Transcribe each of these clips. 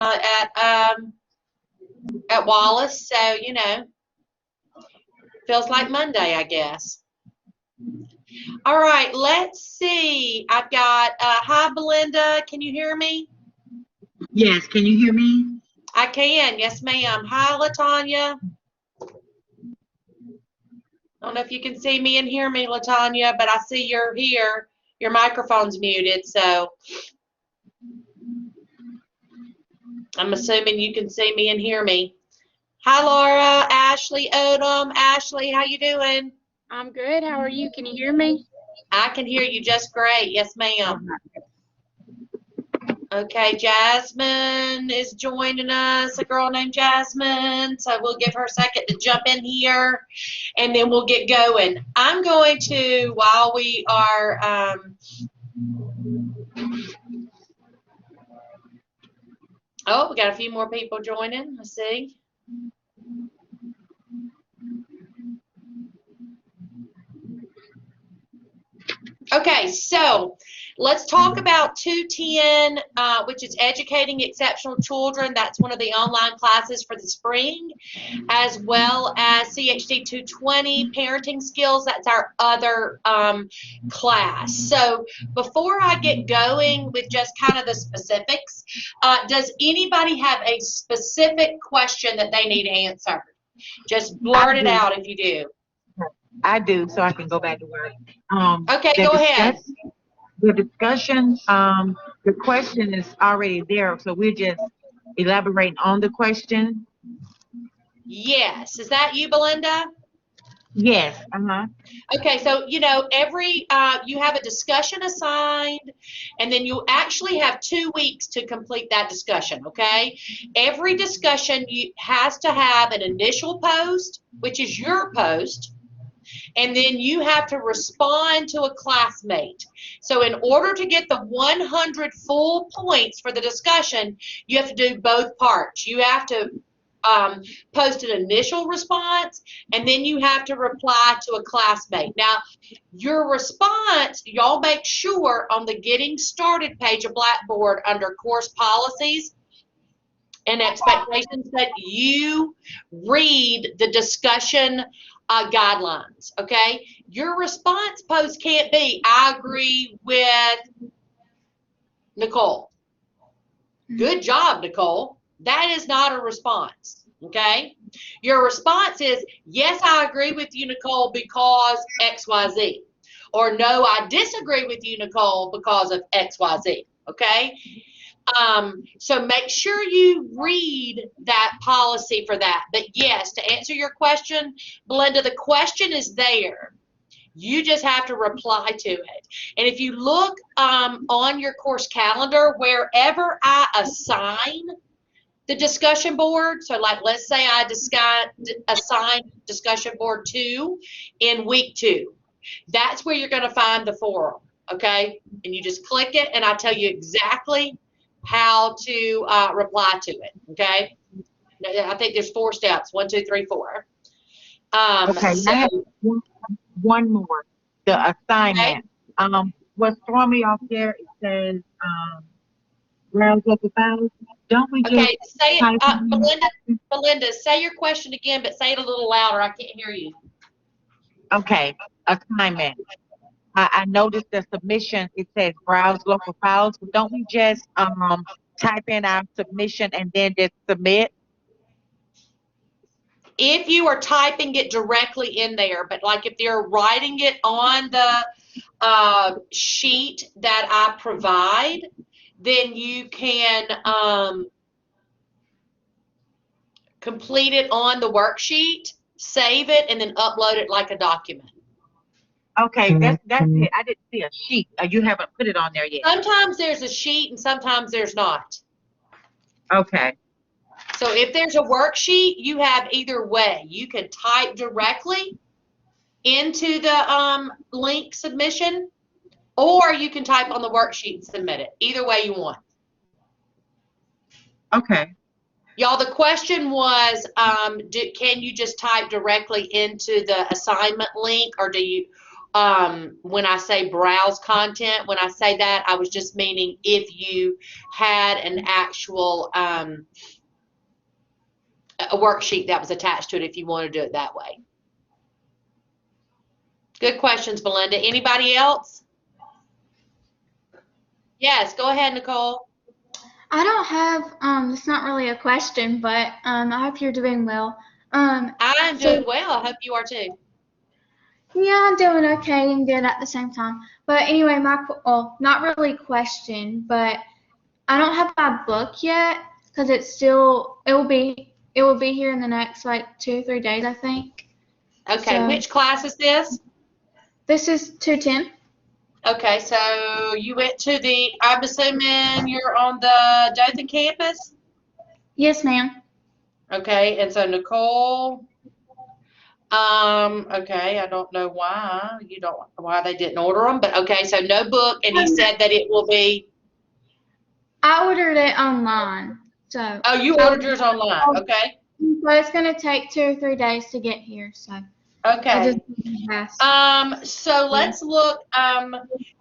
at Wallace, so feels like Monday, I guess. All right, let's see. I've got hi, Belinda. Can you hear me? Yes, can you hear me? I can. Yes, ma'am. Hi, Latanya. I don't know if you can see me and hear me, Latanya, but I see you're here. Your microphone's muted, so I'm assuming you can see me and hear me. Hi, Laura, Ashley, Odom. Ashley, how you doing? I'm good. How are you? Can you hear me? I can hear you just great. Yes, ma'am. Okay, Jasmine is joining us, a girl named Jasmine. So we'll give her a second to jump in here, and then we'll get going. I'm going to, while we are, oh, we got a few more people joining. Let's see. Okay, so let's talk about 210, which is Educating Exceptional Children. That's one of the online classes for the spring, as well as CHD 220, Parenting Skills. That's our other class. So before I get going with just kind of the specifics, does anybody have a specific question that they need answered? Just blurt it out if you do. I do, so I can go back to work. Okay, go ahead. The discussion, the question is already there, so we're just elaborating on the question. Yes. Is that you, Belinda? Yes. Okay, so every you have a discussion assigned, and then you actually have 2 weeks to complete that discussion. Okay, every discussion has to have an initial post, which is your post, and then you have to respond to a classmate. So in order to get the 100 full points for the discussion, you have to do both parts. You have to post an initial response, and then you have to reply to a classmate. Now, your response, y'all make sure on the Getting Started page of Blackboard under Course Policies and Expectations that you read the discussion guidelines, okay? Your response post can't be, I agree with Nicole. Good job, Nicole. That is not a response, okay? Your response is, yes, I agree with you, Nicole, because XYZ. Or no, I disagree with you, Nicole, because of XYZ, okay? So make sure you read that policy for that. But yes, to answer your question, Belinda, the question is there. You just have to reply to it. And if you look on your course calendar, wherever I assign the discussion board, so like let's say I assign discussion board 2 in week 2, that's where you're going to find the forum, okay? And you just click it, and I tell you exactly how to reply to it, okay? I think there's 4 steps, 1, 2, 3, 4. Okay, so, I have one more. The assignment. Okay. What's throwing me off there, it says, rounds up about. Don't we just Okay, say type it, Belinda, say your question again, but say it a little louder. I can't hear you. Okay, assignment. I noticed the submission, it says browse local files. Don't we just type in our submission and then just submit? If you are typing it directly in there, but like if they're writing it on the sheet that I provide, then you can complete it on the worksheet, save it, and then upload it like a document. Okay, that's it. I didn't see a sheet. You haven't put it on there yet. Sometimes there's a sheet and sometimes there's not. Okay. So if there's a worksheet, you have either way. You can type directly into the link submission, or you can type on the worksheet and submit it. Either way you want. Okay. Y'all, the question was, can you just type directly into the assignment link, or when I say browse content, when I say that, I was just meaning if you had an actual a worksheet that was attached to it, if you want to do it that way. Good questions, Belinda. Anybody else? Yes, go ahead, Nicole. I don't have, it's not really a question, but I hope you're doing well. I'm doing well. I hope you are too. Yeah, I'm doing okay and good at the same time. But anyway, well, not really question, but I don't have my book yet because it will be here in the next like 2 or 3 days, I think. Okay, So, which class is this? This is 210. Okay, so you went to I'm assuming you're on the Dothan campus? Yes, ma'am. Okay, and so Nicole, okay, I don't know why they didn't order them, but okay, so no book, and you said that it will be. I ordered it online, so. Oh, you ordered yours online, okay. So it's gonna take 2 or 3 days to get here, so. Okay. So Yeah. let's look.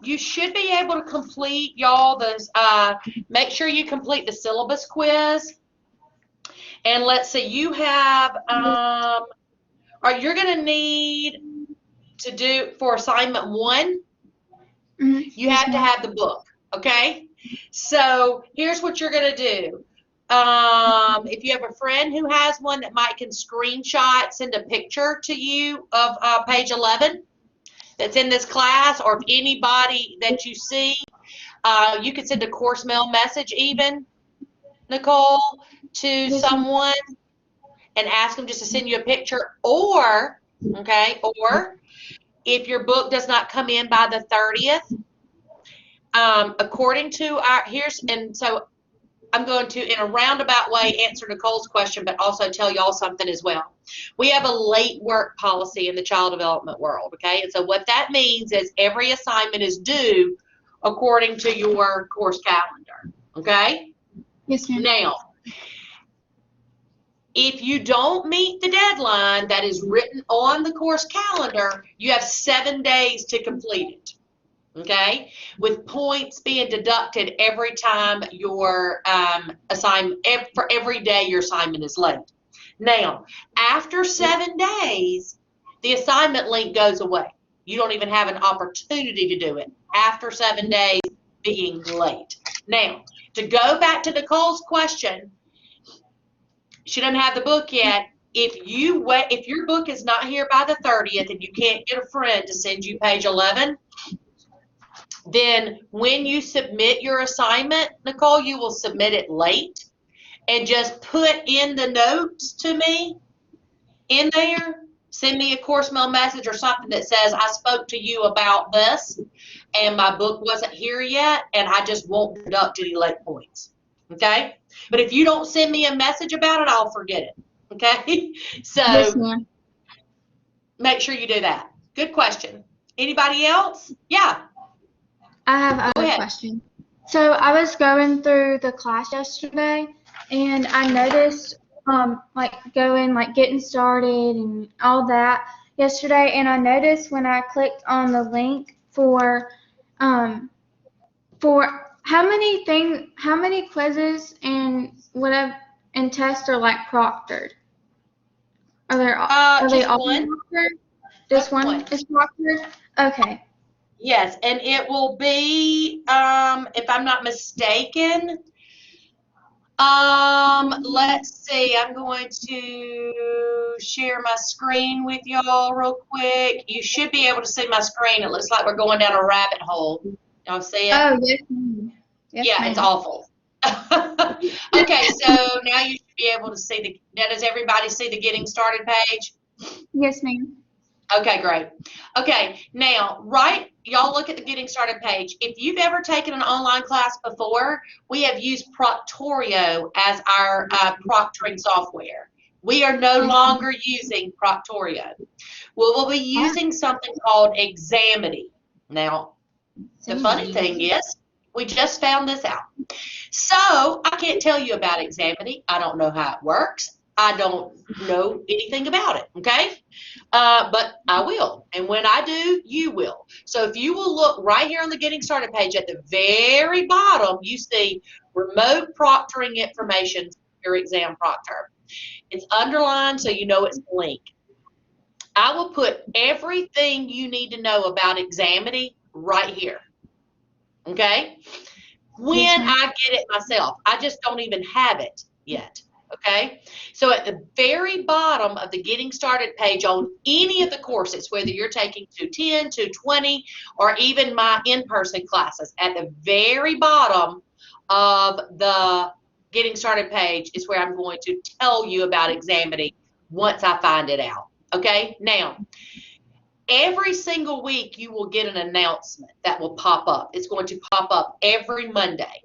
You should be able to complete y'all this. Make sure you complete the syllabus quiz. And let's see, you have. You're gonna need to do for assignment 1. You have to have the book. Okay. So here's what you're gonna do. If you have a friend who has one that might can screenshot, send a picture to you of page 11 that's in this class, or if anybody that you see, you could send a course mail message even, Nicole, to someone and ask them just to send you a picture, or if your book does not come in by the 30th, according to so I'm going to, in a roundabout way, answer Nicole's question, but also tell y'all something as well. We have a late work policy in the child development world, okay? And so what that means is every assignment is due according to your course calendar, okay? Yes, ma'am. Now, if you don't meet the deadline that is written on the course calendar, you have 7 days to complete it. Okay, with points being deducted every time your assignment, for every day your assignment is late. Now, after 7 days, the assignment link goes away. You don't even have an opportunity to do it after 7 days being late. Now, to go back to Nicole's question, she doesn't have the book yet. If your book is not here by the 30th and you can't get a friend to send you page 11, then when you submit your assignment, Nicole, you will submit it late and just put in the notes to me in there. Send me a course mail message or something that says, I spoke to you about this and my book wasn't here yet and I just won't deduct any late points. Okay? But if you don't send me a message about it, I'll forget it. Okay? So Yes, ma'am. Make sure you do that. Good question. Anybody else? Yeah. I have a question. So I was going through the class yesterday, and I noticed, getting started and all that yesterday, and I noticed when I clicked on the link for how many quizzes and whatever and tests are like proctored? Are they all one? proctored? Just one is proctored? Okay. Yes, and it will be, if I'm not mistaken, let's see, I'm going to share my screen with y'all real quick. You should be able to see my screen. It looks like we're going down a rabbit hole. Y'all see it? Oh, yes, ma'am. Yes, yeah, ma'am. It's awful. Okay, so now you should be able to see does everybody see the getting started page? Yes, ma'am. Okay, great. Okay, now, y'all look at the getting started page. If you've ever taken an online class before, we have used Proctorio as our proctoring software. We are no longer using Proctorio. We'll be using something called Examity. Now, the funny thing is, we just found this out. So, I can't tell you about Examity. I don't know how it works. I don't know anything about it, okay? But I will. And when I do, you will. So if you will look right here on the Getting Started page at the very bottom, you see remote proctoring information for your exam proctor. It's underlined so you know it's linked. I will put everything you need to know about Examity right here, okay? When I get it myself. I just don't even have it yet. Okay, so at the very bottom of the Getting Started page on any of the courses, whether you're taking 210, 220, or even my in-person classes, at the very bottom of the Getting Started page is where I'm going to tell you about Examity once I find it out. Okay, now, every single week you will get an announcement that will pop up. It's going to pop up every Monday.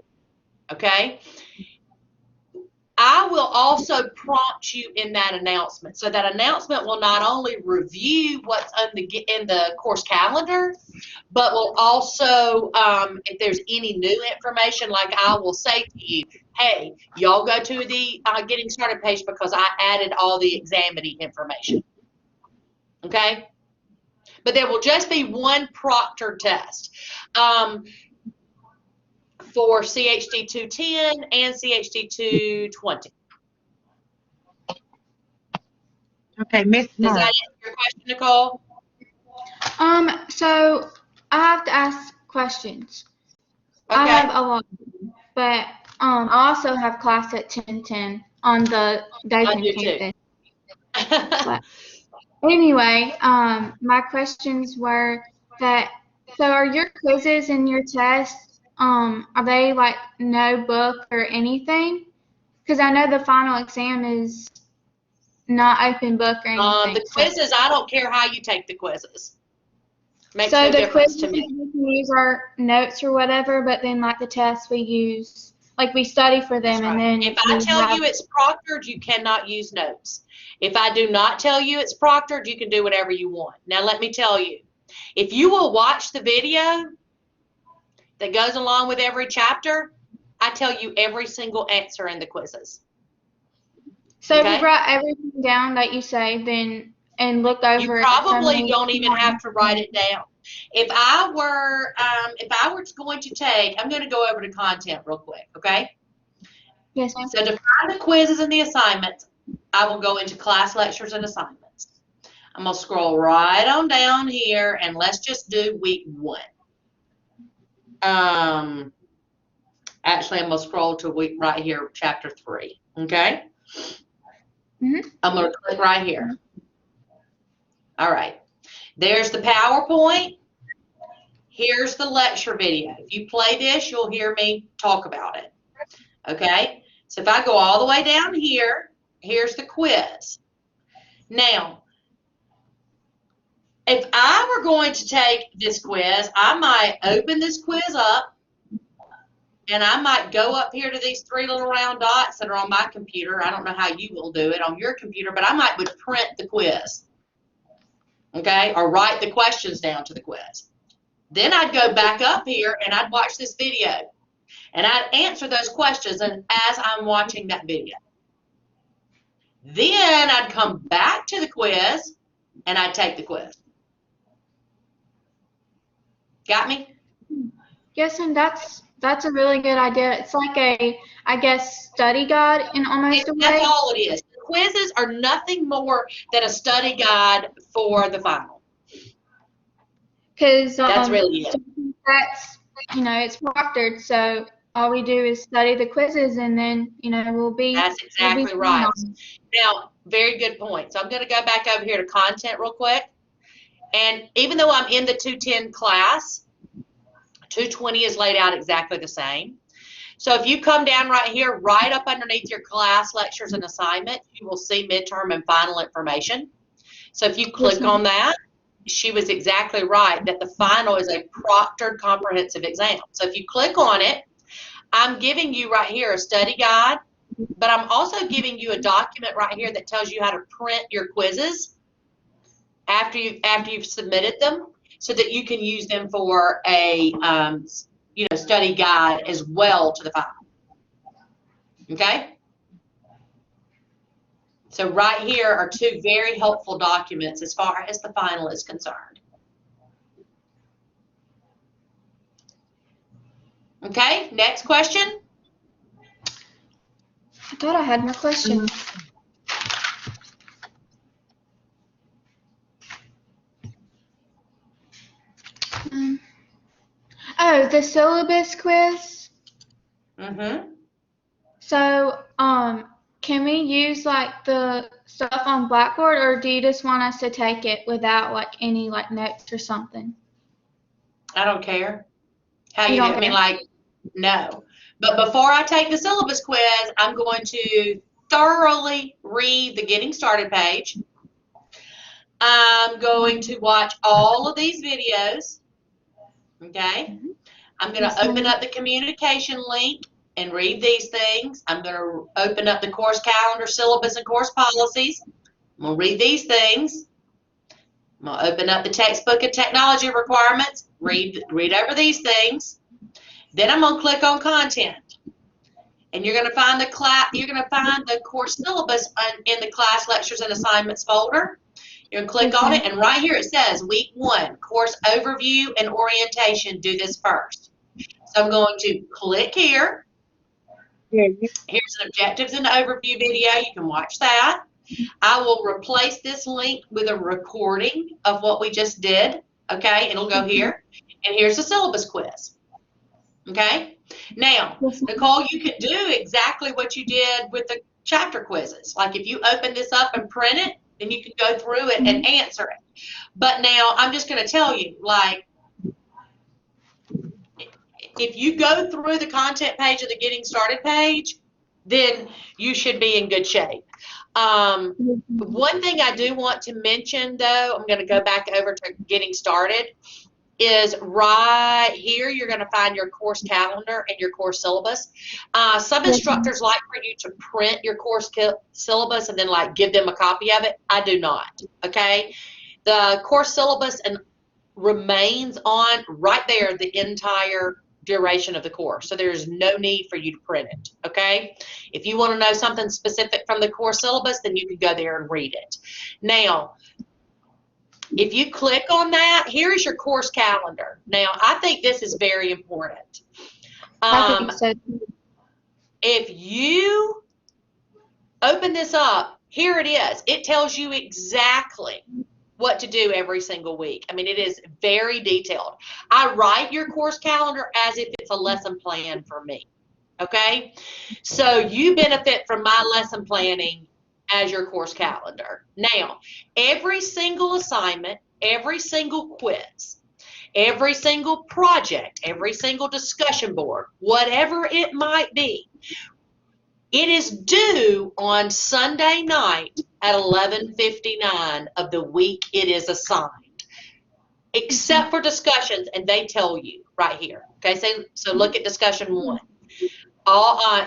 Okay? I will also prompt you in that announcement. So that announcement will not only review what's in the course calendar, but will also, if there's any new information, like I will say to you, hey, y'all go to the Getting Started page because I added all the Examity information. Okay? But there will just be one proctored test. For CHD 210 and CHD 220. Okay, Miss Does that Moore. answer your question, Nicole? So I have to ask questions. Okay. I have a lot, but I also have class at 10:10 on the Dayton campus. But anyway, my questions were that, so are your quizzes and your tests, are they like no book or anything? Because I know the final exam is not open book or anything. The quizzes, I don't care how you take the quizzes. Makes so no the difference quizzes to me. we can use our notes or whatever, but then like the tests we use, like we study for them. That's right. And then if I tell you it's proctored, you cannot use notes. If I do not tell you it's proctored, you can do whatever you want. Now let me tell you, if you will watch the video that goes along with every chapter, I tell you every single answer in the quizzes. So if you write everything down that you say, then and look over you it. probably don't even have to write it down. If I were going to take, I'm going to go over to content real quick, okay? Yes, ma'am. So to find the quizzes and the assignments, I will go into class lectures and assignments. I'm going to scroll right on down here, and let's just do week 1. Actually, I'm going to scroll to week right here, chapter 3, okay? I'm going to click right here. All right. There's the PowerPoint. Here's the lecture video. If you play this, you'll hear me talk about it. Okay? So if I go all the way down here, here's the quiz. Now, if I were going to take this quiz, I might open this quiz up, and I might go up here to these 3 little round dots that are on my computer. I don't know how you will do it on your computer, but I might would print the quiz. Okay? Or write the questions down to the quiz. Then I'd go back up here and I'd watch this video. And I'd answer those questions as I'm watching that video. Then I'd come back to the quiz and I'd take the quiz. Got me? Yes, and that's a really good idea. It's like a, I guess, study guide in almost a way. That's all it is. The quizzes are nothing more than a study guide for the final. Because that's really it. That's, it's proctored, so all we do is study the quizzes, and then, we'll be. That's exactly right. Now, very good point. So I'm going to go back over here to content real quick. And even though I'm in the 210 class, 220 is laid out exactly the same. So if you come down right here, right up underneath your class lectures and assignments, you will see midterm and final information. So if you click on that, she was exactly right that the final is a proctored comprehensive exam. So if you click on it, I'm giving you right here a study guide, but I'm also giving you a document right here that tells you how to print your quizzes after you've submitted them, so that you can use them for a study guide as well to the final. Okay? So right here are two very helpful documents as far as the final is concerned. Okay, next question. I thought I had more questions. Oh, the syllabus quiz. Mm-hmm. So, can we use like the stuff on Blackboard, or do you just want us to take it without like any like notes or something? I don't care how You you do don't it. I mean, care? like, no. But before I take the syllabus quiz, I'm going to thoroughly read the Getting Started page. I'm going to watch all of these videos. Okay? I'm going to open up the communication link and read these things. I'm going to open up the course calendar, syllabus, and course policies. I'm going to read these things. I'm going to open up the textbook and technology requirements, read over these things. Then I'm going to click on content. And you're going to find the course syllabus in the class lectures and assignments folder. You're going to click on it, and right here it says week 1, course overview and orientation. Do this first. So I'm going to click here. Here's an objectives and overview video. You can watch that. I will replace this link with a recording of what we just did. Okay, it'll go here. And here's the syllabus quiz. Okay, now, Nicole, you can do exactly what you did with the chapter quizzes. Like if you open this up and print it, then you can go through it and answer it. But now I'm just going to tell you, like, if you go through the content page of the Getting Started page, then you should be in good shape. One thing I do want to mention, though, I'm going to go back over to Getting Started, is right here you're going to find your course calendar and your course syllabus. Some instructors like for you to print your course syllabus and then like give them a copy of it. I do not. Okay, the course syllabus remains on right there the entire duration of the course, so there's no need for you to print it. Okay, if you want to know something specific from the course syllabus, then you can go there and read it. Now, if you click on that, here is your course calendar. Now, I think this is very important. I think so. If you open this up, here it is. It tells you exactly what to do every single week. I mean, it is very detailed. I write your course calendar as if it's a lesson plan for me. Okay? So you benefit from my lesson planning as your course calendar. Now, every single assignment, every single quiz, every single project, every single discussion board, whatever it might be, it is due on Sunday night at 11:59 of the week it is assigned, except for discussions, and they tell you right here. Okay, so look at discussion 1.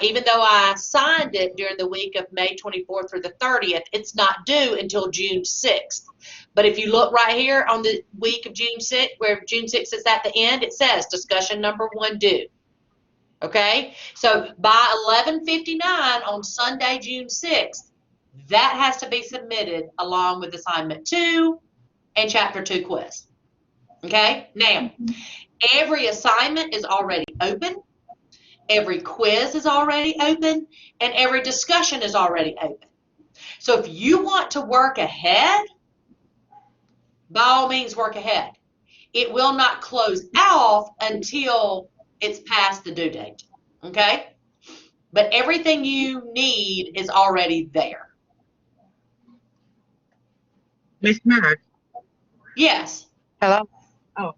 Even though I assigned it during the week of May 24th through the 30th, it's not due until June 6th. But if you look right here on the week of June 6th, where June 6th is at the end, it says discussion number 1 due. Okay, so by 11:59 on Sunday, June 6th, that has to be submitted along with assignment 2 and chapter 2 quiz. Okay, now every assignment is already open. Every quiz is already open, and every discussion is already open. So if you want to work ahead, by all means work ahead. It will not close off until it's past the due date, okay? But everything you need is already there. Miss Merck. Yes. Hello. Oh,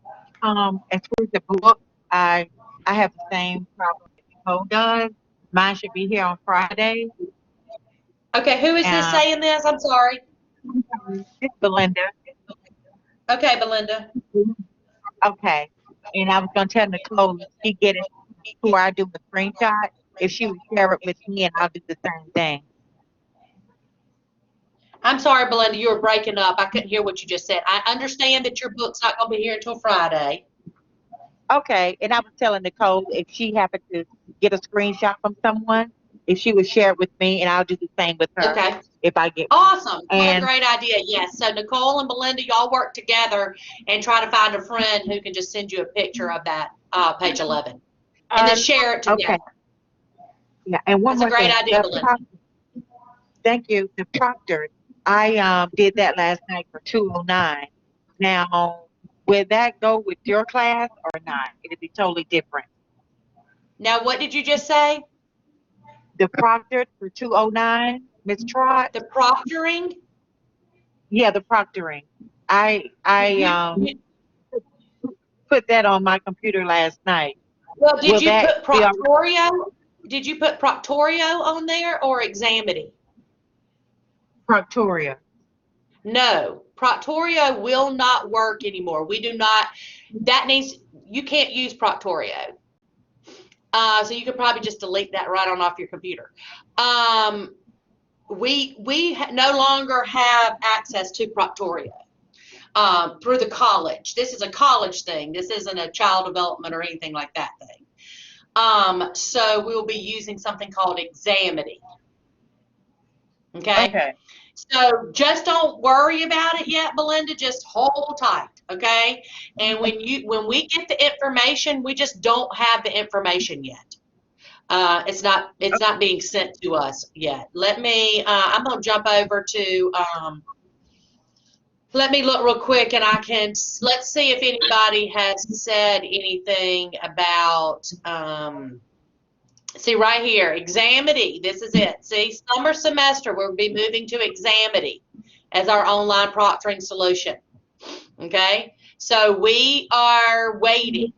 as far as the book, I have the same problem that Nicole does. Mine should be here on Friday. Okay, who is this saying this? I'm sorry. It's Belinda. Okay, Belinda. Okay. And I was gonna tell Nicole if she get it before I do the screenshot, if she would share it with me, and I'll do the same thing. I'm sorry, Belinda, you were breaking up. I couldn't hear what you just said. I understand that your book's not going to be here until Friday. Okay. And I was telling Nicole if she happened to get a screenshot from someone, if she would share it with me, and I'll do the same with her Okay. if I get. Awesome. What a And great idea. Yes. So Nicole and Belinda, y'all work together and try to find a friend who can just send you a picture of that page 11 and then share it together. okay, yeah. And one That's a more great thing. idea, Belinda. Thank you. The proctor, I did that last night for 209. Now, would that go with your class or not? It'd be totally different. Now, what did you just say? The proctor for 209, Miss Trot. The proctoring? Yeah, the proctoring. I You- put that on my computer last night. well, did Will you that put be all proctorio? Did you put proctorio on there or examity? proctoria? No, proctorio will not work anymore. We do not, you can't use proctorio. So you could probably just delete that right on off your computer. We no longer have access to proctorio through the college. This is a college thing. This isn't a child development or anything like that thing. So we'll be using something called examity. Okay. Okay. So just don't worry about it yet, Belinda. Just hold tight, okay? And when we get the information, we just don't have the information yet. It's not being sent to us yet. Let me. I'm gonna jump over to. Let me look real quick, and let's see if anybody has said anything about. See right here, Examity. This is it. See, summer semester, we'll be moving to Examity as our online proctoring solution. Okay, so we are waiting.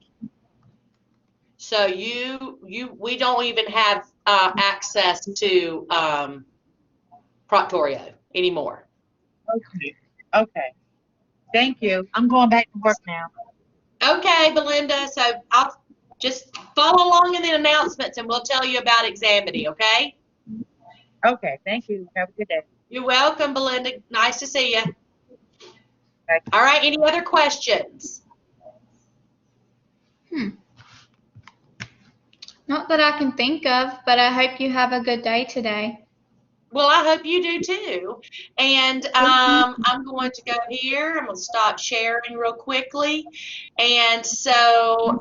So we don't even have access to proctorio anymore. Okay. Okay. Thank you. I'm going back to work now. Okay, Belinda. So I'll just follow along in the announcements, and we'll tell you about Examity. Okay. Okay. Thank you. Have a good day. You're welcome, Belinda. Nice to see you. Bye. All right. Any other questions? Not that I can think of, but I hope you have a good day today. Well, I hope you do too. And I'm going to go here. I'm going to stop sharing real quickly. And so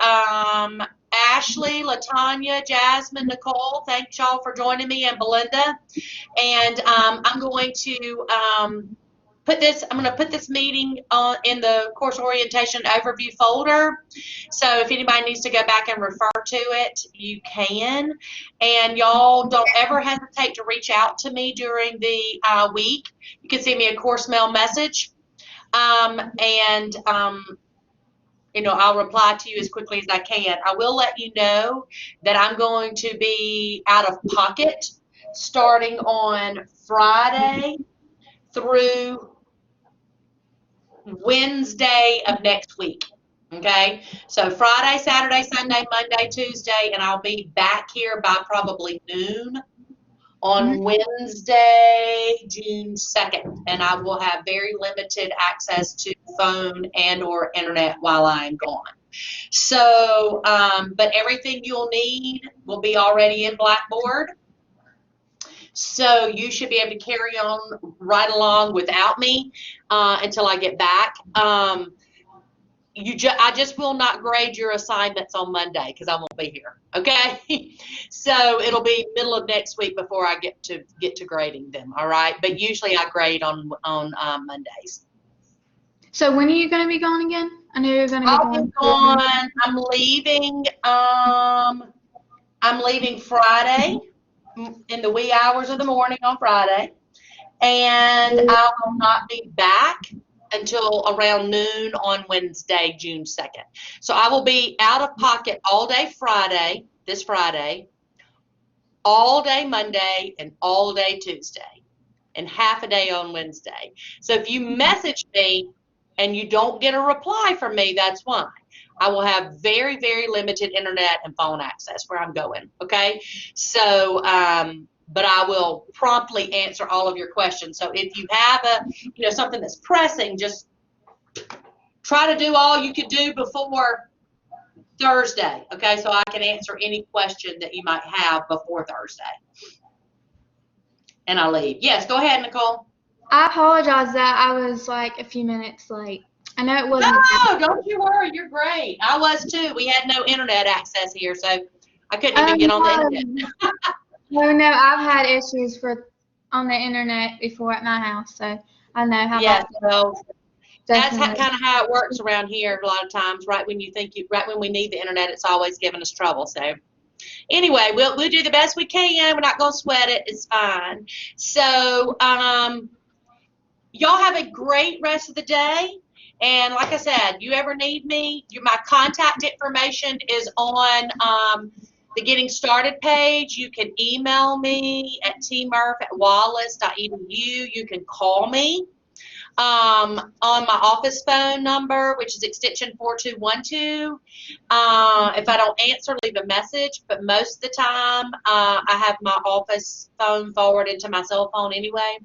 Ashley, LaTanya, Jasmine, Nicole, thanks y'all for joining me, and Belinda. And I'm going to put this meeting in the course orientation overview folder. So if anybody needs to go back and refer to it, you can. And y'all don't ever hesitate to reach out to me during the week. You can send me a course mail message. I'll reply to you as quickly as I can. I will let you know that I'm going to be out of pocket starting on Friday through Wednesday of next week. Okay, so Friday, Saturday, Sunday, Monday, Tuesday, and I'll be back here by probably noon on Wednesday, June 2nd, and I will have very limited access to phone and or internet while I'm gone. So, but everything you'll need will be already in Blackboard. So you should be able to carry on right along without me until I get back. I just will not grade your assignments on Monday because I won't be here. Okay, so it'll be middle of next week before I get to grading them. All right, but usually I grade on Mondays. So when are you going to be gone again? I know you're going to be I'll gone. be gone. I'm leaving Friday in the wee hours of the morning on Friday, and I will not be back until around noon on Wednesday, June 2nd. So I will be out of pocket all day Friday, this Friday, all day Monday, and all day Tuesday, and half a day on Wednesday. So if you message me and you don't get a reply from me, that's why. I will have very, very limited internet and phone access where I'm going, okay? So, but I will promptly answer all of your questions. So if you have something that's pressing, just try to do all you could do before Thursday, okay? So I can answer any question that you might have before Thursday. And I leave. Yes, go ahead, Nicole. I apologize that I was like a few minutes late. I know it wasn't. No, don't you worry. You're great. I was too. We had no internet access here, so I couldn't even get on the internet. No, I've had issues on the internet before at my house, so I know how Yes, that well, that's definitely. kind of how it works around here a lot of times. Right when we need the internet, it's always giving us trouble. So anyway, we'll do the best we can. We're not gonna sweat it. It's fine. So y'all have a great rest of the day. And like I said, you ever need me, my contact information is on the Getting Started page. You can email me at tmurph@wallace.edu. You can call me on my office phone number, which is extension 4212. If I don't answer, leave a message. But most of the time, I have my office phone forwarded to my cell phone anyway.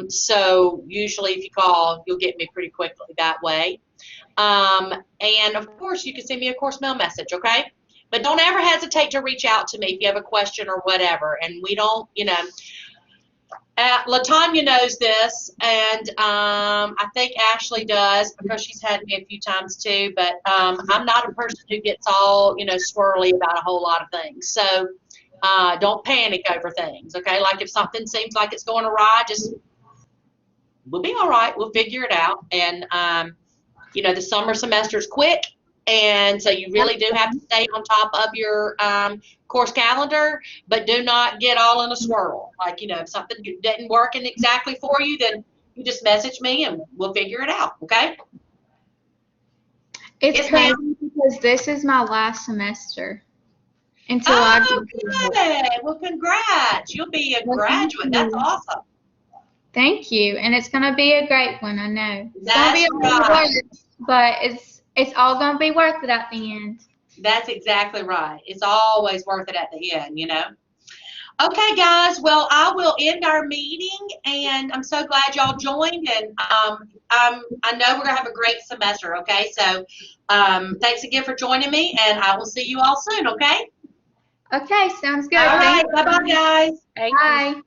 So usually if you call, you'll get me pretty quickly that way. And of course you can send me a course mail message, okay? But don't ever hesitate to reach out to me if you have a question or whatever. And we don't, LaTanya knows this, and I think Ashley does because she's had me a few times too, but I'm not a person who gets all, swirly about a whole lot of things. So don't panic over things, okay? Like if something seems like it's going awry, we'll be all right. We'll figure it out. And, the summer semester is quick, and so you really do have to stay on top of your course calendar, but do not get all in a swirl. Like, if something didn't work exactly for you, then you just message me and we'll figure it out, okay? It's crazy because this is my last semester. Until good. Well, congrats. You'll be a graduate. That's awesome. Thank you. And it's going to be a great one, I know. It's That's going to be a right. lot of work, but it's all going to be worth it at the end. That's exactly right. It's always worth it at the end, Okay, guys. Well, I will end our meeting, and I'm so glad y'all joined. And I know we're gonna have a great semester. Okay, so thanks again for joining me, and I will see you all soon. Okay. Okay, sounds good. All right. Bye, bye, guys. Thank you. Bye.